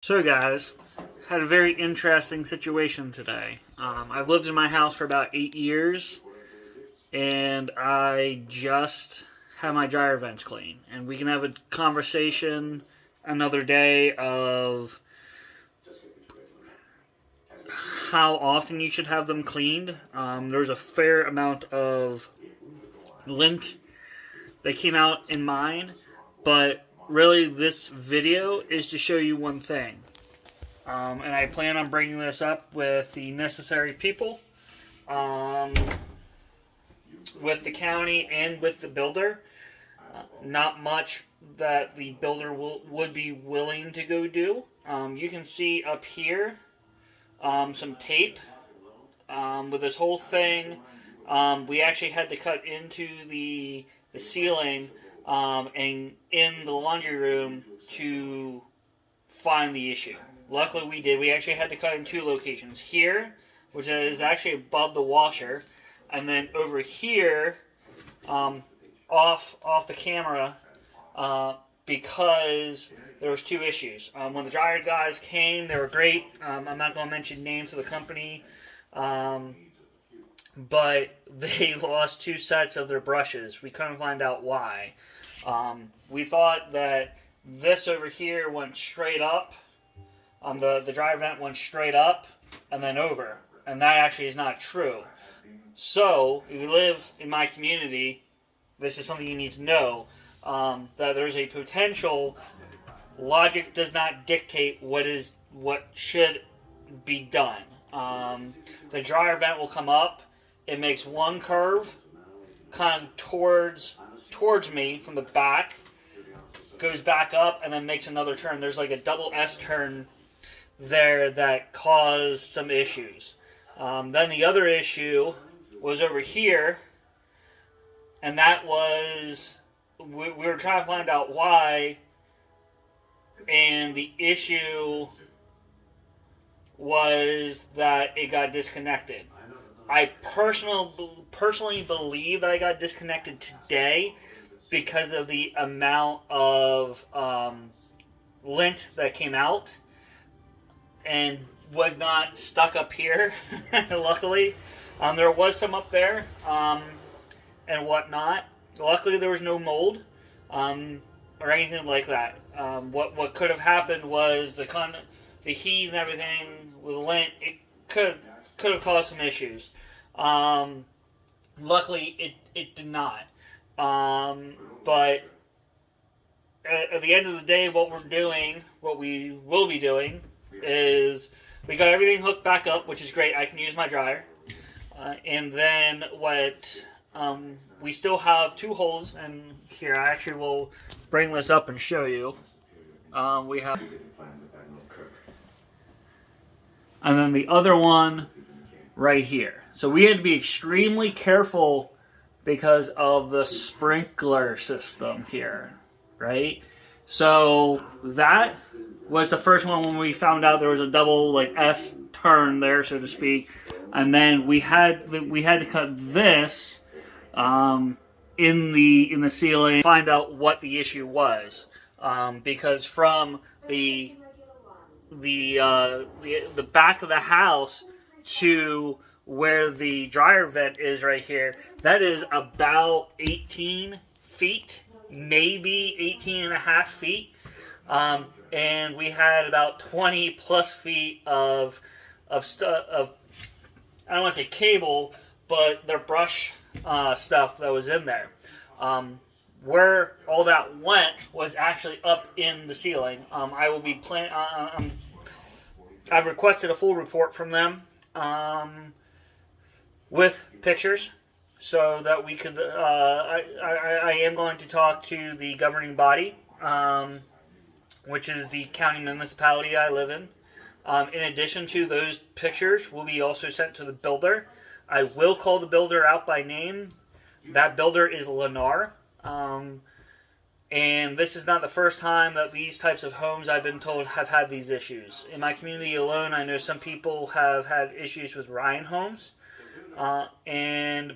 So guys, had a very interesting situation today. I've lived in my house for about 8 years, and I just had my dryer vents clean. And we can have a conversation another day of how often you should have them cleaned. There's a fair amount of lint that came out in mine, but really this video is to show you one thing. And I plan on bringing this up with the necessary people, with the county and with the builder. Not much that the builder would be willing to go do. You can see up here some tape with this whole thing. We actually had to cut into the ceiling and in the laundry room to find the issue. Luckily we did. We actually had to cut in two locations. Here, which is actually above the washer, and then over here, off the camera, because there was two issues. When the dryer guys came, they were great. I'm not going to mention names of the company, but they lost two sets of their brushes. We couldn't find out why. We thought that this over here went straight up. The dryer vent went straight up and then over. And that actually is not true. So, if you live in my community, this is something you need to know. That there's a potential logic does not dictate what should be done. The dryer vent will come up. It makes one curve, kind of towards me from the back, goes back up, and then makes another turn. There's like a double S turn there that caused some issues. Then the other issue was over here, and that was, we were trying to find out why, and the issue was that it got disconnected. I personally believe that I got disconnected today because of the amount of lint that came out and was not stuck up here, luckily. There was some up there and whatnot. Luckily there was no mold or anything like that. What could have happened was the heat and everything with lint, it could have caused some issues. Luckily it did not. But at the end of the day, what we will be doing, is we got everything hooked back up, which is great. I can use my dryer. And then we still have two holes, and here I actually will bring this up and show you. We have, and then the other one right here. So we had to be extremely careful because of the sprinkler system here, right? So that was the first one when we found out there was a double S turn there, so to speak, and then we had to cut this in the ceiling, find out what the issue was, because from the back of the house to where the dryer vent is right here, that is about 18 feet, maybe 18 and a half feet. And we had about 20 plus feet of I don't want to say cable, but their brush stuff that was in there. Where all that went was actually up in the ceiling. I will be I've requested a full report from them with pictures, so that we could. I am going to talk to the governing body, which is the county municipality I live in. In addition to those pictures, will be also sent to the builder. I will call the builder out by name. That builder is Lennar. And this is not the first time that these types of homes, I've been told, have had these issues. In my community alone, I know some people have had issues with Ryan Homes. And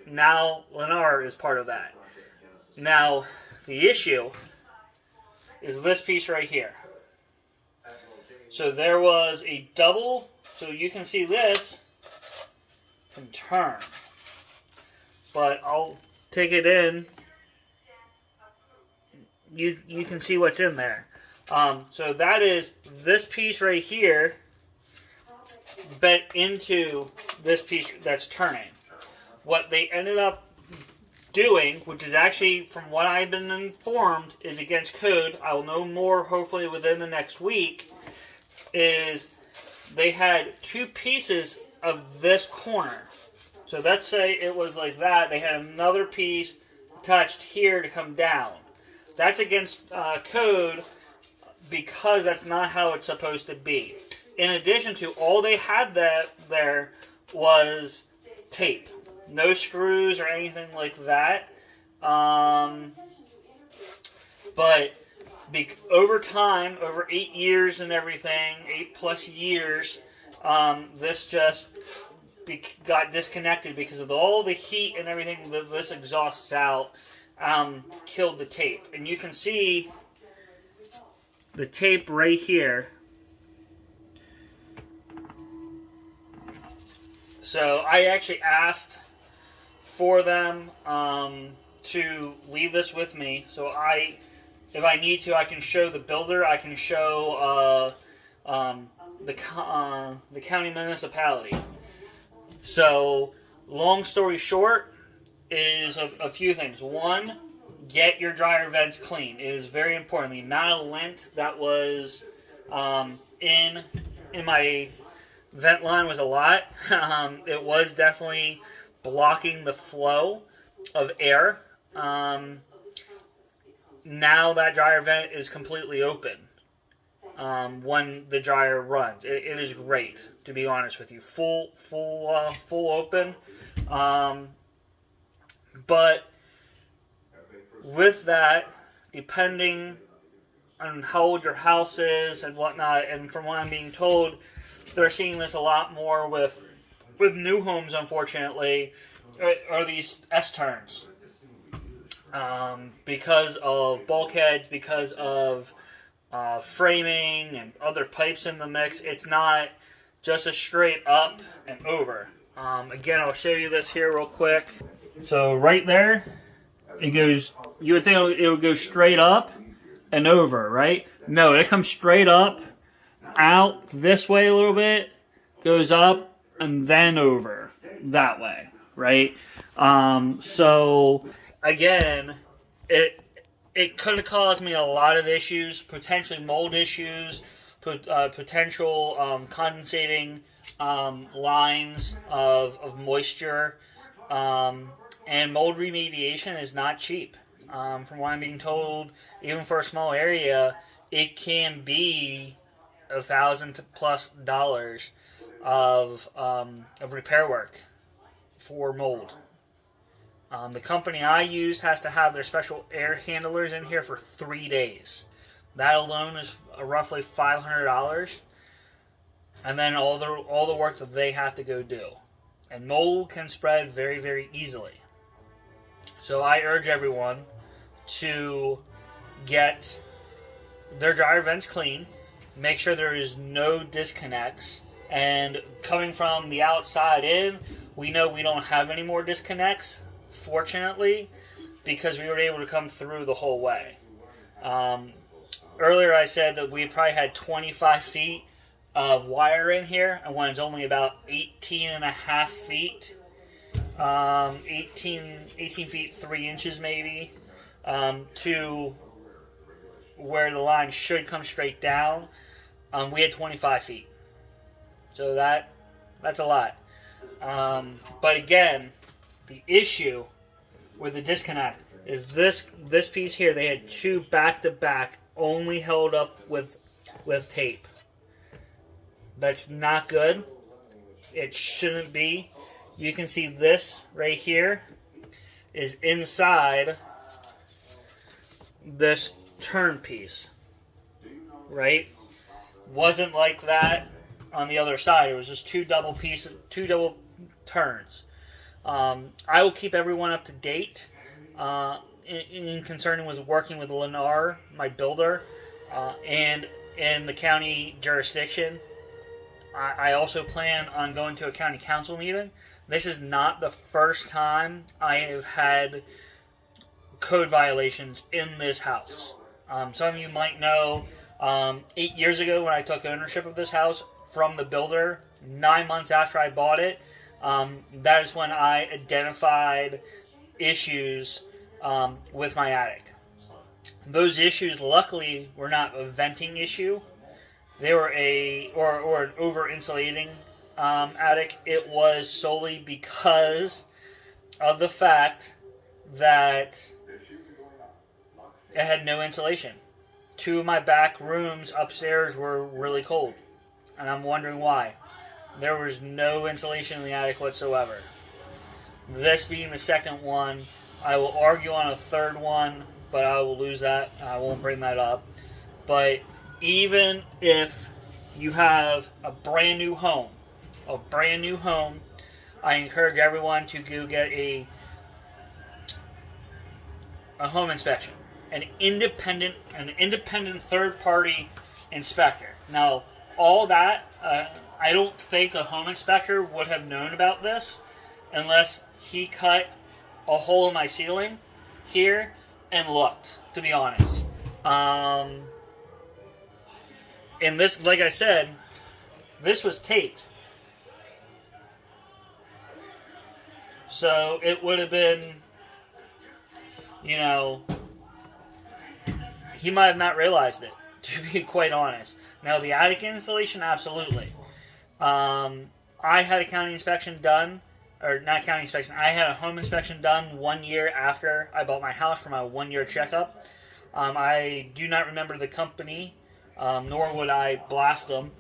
now Lennar is part of that. Now, the issue is this piece right here. So there was a double, so you can see this can turn. But I'll take it in. You can see what's in there. So that is this piece right here bent into this piece that's turning. What they ended up doing, which is actually, from what I've been informed, is against code, I'll know more hopefully within the next week, is they had two pieces of this corner. So let's say it was like that. They had another piece attached here to come down. That's against code because that's not how it's supposed to be. In addition to, all they had there was tape. No screws or anything like that. But over time, over 8 years and everything, 8+ years, this just got disconnected because of all the heat and everything that this exhausts out. Killed the tape. And you can see the tape right here. So I actually asked for them to leave this with me. So if I need to, I can show the builder. I can show the county municipality. So long story short is a few things. One, get your dryer vents clean. It is very important. The amount of lint that was in my vent line was a lot. It was definitely blocking the flow of air. Now that dryer vent is completely open when the dryer runs. It is great, to be honest with you. Full open. But with that, depending on how old your house is and whatnot, and from what I'm being told, they're seeing this a lot more with new homes, unfortunately, are these S-turns. Because of bulkheads, because of framing and other pipes in the mix, it's not just a straight up and over. Again, I'll show you this here real quick. So right there, it goes, you would think it would go straight up and over, right? No, it comes straight up, out this way a little bit, goes up, and then over that way, right? So again, it could have caused me a lot of issues, potentially mold issues, potential condensating lines of moisture, and mold remediation is not cheap. From what I'm being told, even for a small area, it can be $1,000+ of repair work for mold. The company I use has to have their special air handlers in here for 3 days. That alone is roughly $500, and then all the work that they have to go do. And mold can spread very, very easily. So I urge everyone to get their dryer vents clean, make sure there is no disconnects, and coming from the outside in, we know we don't have any more disconnects, fortunately, because we were able to come through the whole way. Earlier I said that we probably had 25 feet of wire in here, and when it's only about 18.5 feet, 18 feet 3 inches maybe, to where the line should come straight down, we had 25 feet. So that's a lot. But again, the issue with the disconnect is this piece here. They had two back-to-back, only held up with tape. That's not good. It shouldn't be. You can see this right here is inside this turn piece, right? Wasn't like that on the other side. It was just two double turns. I will keep everyone up to date in concerning with working with Lennar, my builder, and in the county jurisdiction. I also plan on going to a county council meeting. This is not the first time I have had code violations in this house. Some of you might know, 8 years ago when I took ownership of this house from the builder, 9 months after I bought it, that is when I identified issues with my attic. Those issues, luckily, were not a venting issue. They were or an over-insulating attic. It was solely because of the fact that it had no insulation. 2 of my back rooms upstairs were really cold, and I'm wondering why. There was no insulation in the attic whatsoever. This being the second one, I will argue on a third one, but I will lose that. I won't bring that up. But even if you have a brand new home, I encourage everyone to go get a home inspection. An independent third-party inspector. Now, all that, I don't think a home inspector would have known about this unless he cut a hole in my ceiling here and looked, to be honest. And this, like I said, this was taped. So it would have been, he might have not realized it, to be quite honest. Now, the attic insulation, absolutely. I had a county inspection done, or not county inspection, I had a home inspection done 1 year after I bought my house for my 1-year checkup. I do not remember the company, nor would I blast them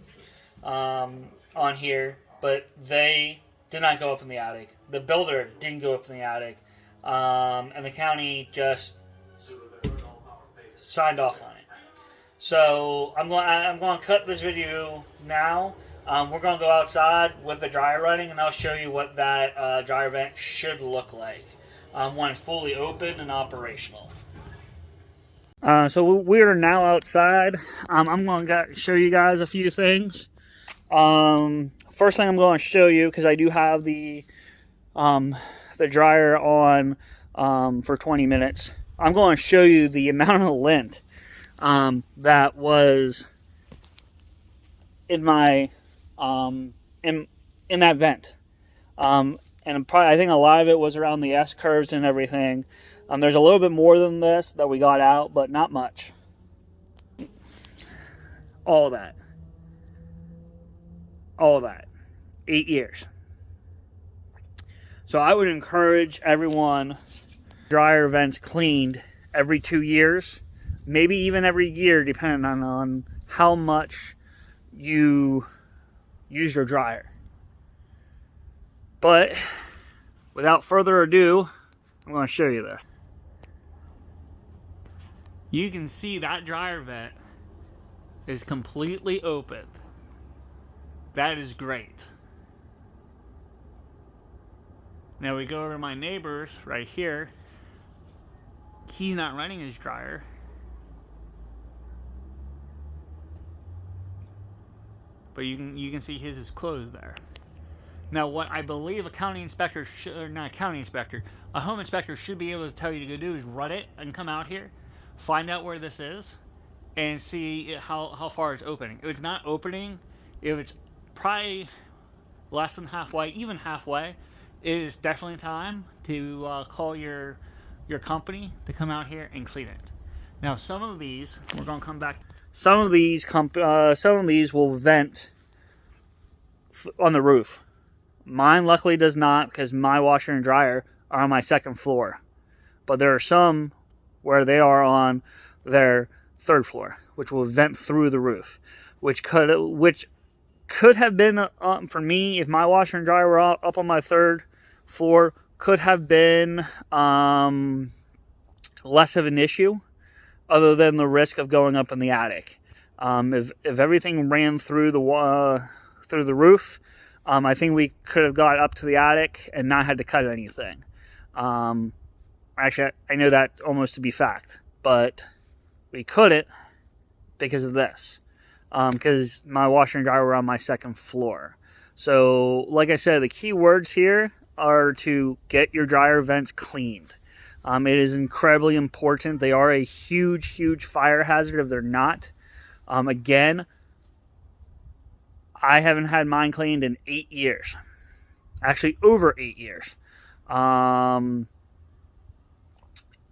on here, but they did not go up in the attic. The builder didn't go up in the attic, and the county just signed off on it. So I'm going to cut this video now. We're going to go outside with the dryer running, and I'll show you what that dryer vent should look like when it's fully open and operational. So we are now outside. I'm going to show you guys a few things. First thing I'm going to show you, because I do have the dryer on for 20 minutes. I'm going to show you the amount of lint that was in my in that vent, and I think a lot of it was around the S curves and everything. There's a little bit more than this that we got out, but not much. All that, 8 years. So I would encourage everyone, dryer vents cleaned every 2 years, maybe even every year, depending on how much you use your dryer. But without further ado, I'm going to show you this. You can see that dryer vent is completely open. That is great. Now we go over to my neighbor's right here. He's not running his dryer. But you can see his is closed there. Now, what I believe a county inspector a home inspector should be able to tell you to go do is run it and come out here, find out where this is, and see how far it's opening. If it's not opening, if it's probably less than halfway, even halfway, it is definitely time to call your company to come out here and clean it. Now, some of these, we're going to come back. Some of these will vent on the roof. Mine luckily does not, because my washer and dryer are on my second floor. But there are some where they are on their third floor, which will vent through the roof, which could have been for me, if my washer and dryer were up on my third floor, could have been less of an issue, other than the risk of going up in the attic. If everything ran through the roof, I think we could have got up to the attic and not had to cut anything. Actually, I know that almost to be fact, but we couldn't because of this. because my washer and dryer were on my second floor. So, like I said, the key words here are to get your dryer vents cleaned. It is incredibly important. They are a huge, huge fire hazard if they're not. Again, I haven't had mine cleaned in 8 years. Actually, over 8 years.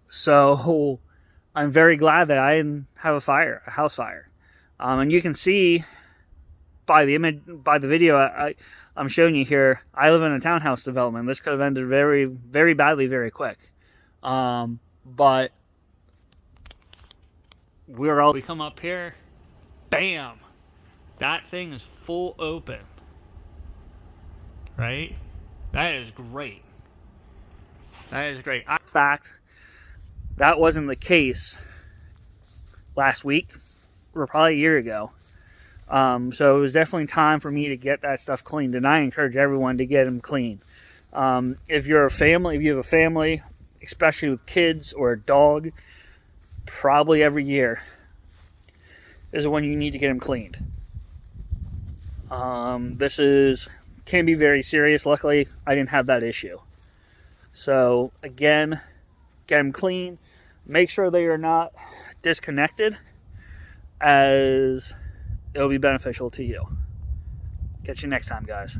So I'm very glad that I didn't have a house fire. And you can see by the video I'm showing you here, I live in a townhouse development. This could have ended very, very badly, very quick. But we come up here, bam, that thing is full open, right? That is great. That is great. In fact, that wasn't the case last week, or probably a year ago. So it was definitely time for me to get that stuff cleaned, and I encourage everyone to get them clean. If you have a family, especially with kids or a dog, probably every year is when you need to get them cleaned. This can be very serious. Luckily, I didn't have that issue. So again, get them clean. Make sure they are not disconnected, as it'll be beneficial to you. Catch you next time, guys.